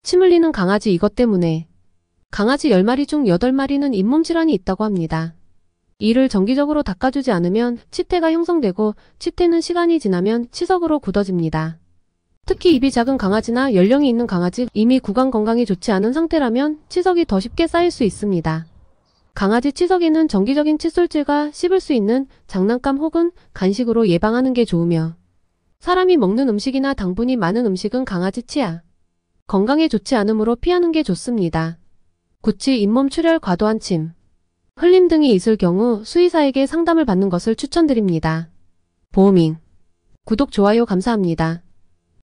침 흘리는 강아지 이것 때문에 강아지 10마리 중 8마리는 잇몸 질환이 있다고 합니다. 이를 정기적으로 닦아주지 않으면 치태가 형성되고 치태는 시간이 지나면 치석으로 굳어집니다. 특히 입이 작은 강아지나 연령이 있는 강아지, 이미 구강 건강이 좋지 않은 상태라면 치석이 더 쉽게 쌓일 수 있습니다. 강아지 치석에는 정기적인 칫솔질과 씹을 수 있는 장난감 혹은 간식으로 예방하는 게 좋으며, 사람이 먹는 음식이나 당분이 많은 음식은 강아지 치아 건강에 좋지 않으므로 피하는 게 좋습니다. 구취, 잇몸 출혈, 과도한 침, 흘림 등이 있을 경우 수의사에게 상담을 받는 것을 추천드립니다. 보호밍 구독, 좋아요 감사합니다.